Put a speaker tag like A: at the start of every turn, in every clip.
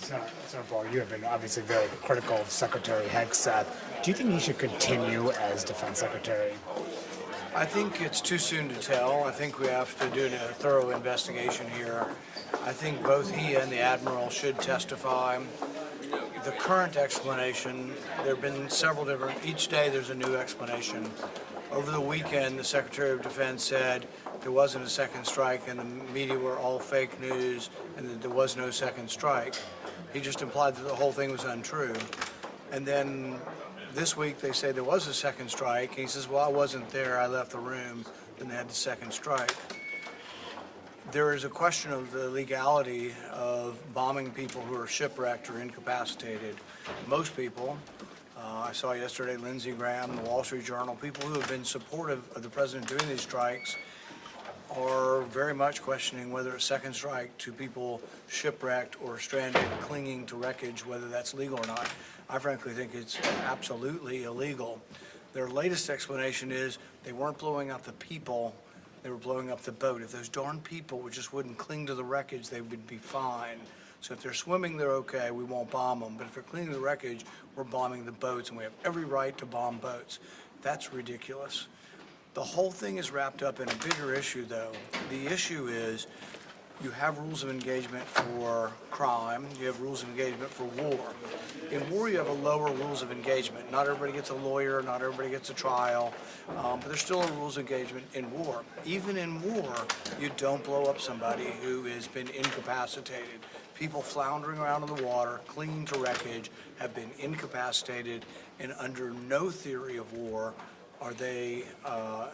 A: Senator Paul, you have been obviously very critical of Secretary Hegseth. Do you think he should continue as Defense Secretary?
B: I think it's too soon to tell. I think we have to do a thorough investigation here. I think both he and the Admiral should testify. The current explanation, there have been several different, each day there's a new explanation. Over the weekend, the Secretary of Defense said there wasn't a second strike and the media were all fake news and that there was no second strike. He just implied that the whole thing was untrue. And then this week they say there was a second strike. And he says, well, I wasn't there, I left the room, then they had the second strike. There is a question of the legality of bombing people who are shipwrecked or incapacitated. Most people, I saw yesterday Lindsey Graham, the Wall Street Journal, people who have been supportive of the president doing these strikes are very much questioning whether a second strike to people shipwrecked or stranded, clinging to wreckage, whether that's legal or not. I frankly think it's absolutely illegal. Their latest explanation is they weren't blowing up the people, they were blowing up the boat. If those darn people just wouldn't cling to the wreckage, they would be fine. So if they're swimming, they're okay, we won't bomb them. But if they're clinging to the wreckage, we're bombing the boats, and we have every right to bomb boats. That's ridiculous. The whole thing is wrapped up in a bigger issue, though. The issue is you have rules of engagement for crime, you have rules of engagement for war. In war, you have a lower rules of engagement. Not everybody gets a lawyer, not everybody gets a trial, but there's still a rules of engagement in war. Even in war, you don't blow up somebody who has been incapacitated. People floundering around in the water, clinging to wreckage, have been incapacitated, and under no theory of war are they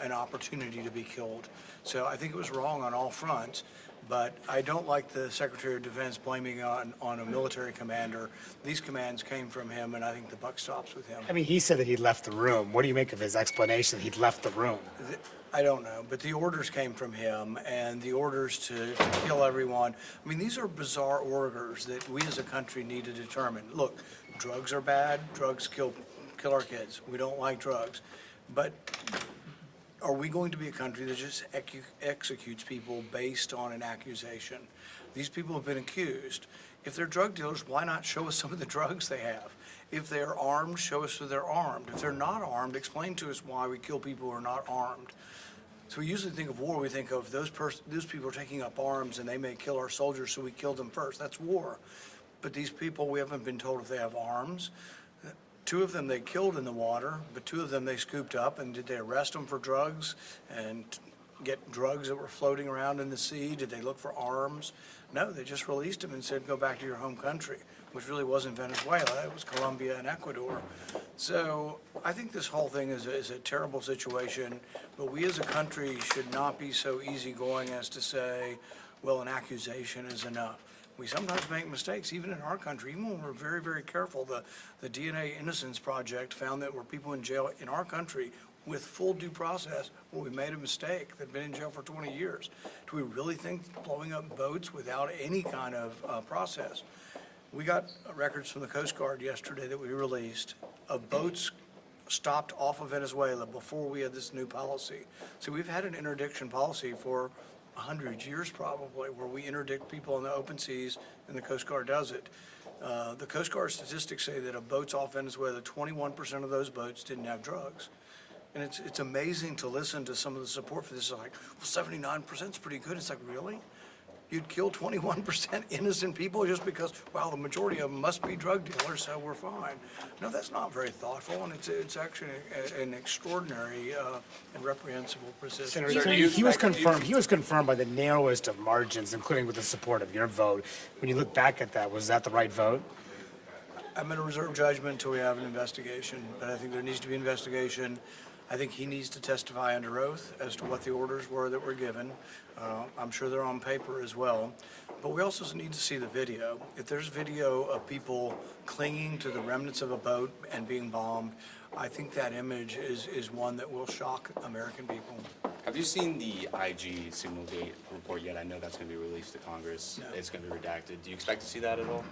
B: an opportunity to be killed. So I think it was wrong on all fronts. But I don't like the Secretary of Defense blaming on a military commander. These commands came from him, and I think the buck stops with him.
A: I mean, he said that he left the room. What do you make of his explanation that he'd left the room?
B: I don't know, but the orders came from him, and the orders to kill everyone. I mean, these are bizarre orders that we as a country need to determine. Look, drugs are bad. Drugs kill our kids. We don't like drugs. But are we going to be a country that just executes people based on an accusation? These people have been accused. If they're drug dealers, why not show us some of the drugs they have? If they're armed, show us who they're armed. If they're not armed, explain to us why we kill people who are not armed. So we usually think of war, we think of those people are taking up arms and they may kill our soldiers, so we kill them first. That's war. But these people, we haven't been told if they have arms. 2 of them they killed in the water, but 2 of them they scooped up. And did they arrest them for drugs and get drugs that were floating around in the sea? Did they look for arms? No, they just released them and said, go back to your home country, which really wasn't Venezuela. It was Colombia and Ecuador. So I think this whole thing is a terrible situation, but we as a country should not be so easygoing as to say, well, an accusation is enough. We sometimes make mistakes, even in our country, even when we're very, very careful. The DNA Innocence Project found that were people in jail in our country with full due process, well, we made a mistake, they've been in jail for 20 years. Do we really think blowing up boats without any kind of process? We got records from the Coast Guard yesterday that we released of boats stopped off of Venezuela before we had this new policy. So we've had an interdiction policy for 100 years probably, where we interdict people in the open seas and the Coast Guard does it. The Coast Guard statistics say that of boats off Venezuela, 21% of those boats didn't have drugs. And it's amazing to listen to some of the support for this. It's like, well, 79% is pretty good. It's like, really? You'd kill 21% innocent people just because, well, the majority of them must be drug dealers, so we're fine. No, that's not very thoughtful, and it's actually an extraordinary and reprehensible position.
A: Senator, he was confirmed by the narrowest of margins, including with the support of your vote. When you look back at that, was that the right vote?
B: I'm going to reserve judgment until we have an investigation, but I think there needs to be an investigation. I think he needs to testify under oath as to what the orders were that were given. I'm sure they're on paper as well. But we also need to see the video. If there's video of people clinging to the remnants of a boat and being bombed, I think that image is one that will shock American people.
C: Have you seen the IG Signalgate report yet? I know that's going to be released to Congress. No. It's going to be redacted. Do you expect to see that at all?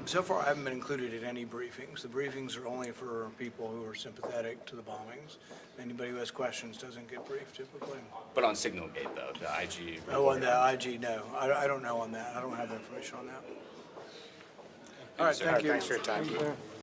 B: So far, I haven't been included in any briefings. The briefings are only for people who are sympathetic to the bombings. Anybody who has questions doesn't get briefed typically.
C: But on Signalgate, though, the IG report?
B: Oh, on the IG, no. I don't know on that. I don't have information on that. All right,
C: sir.
B: thank you.
A: Thanks for your time.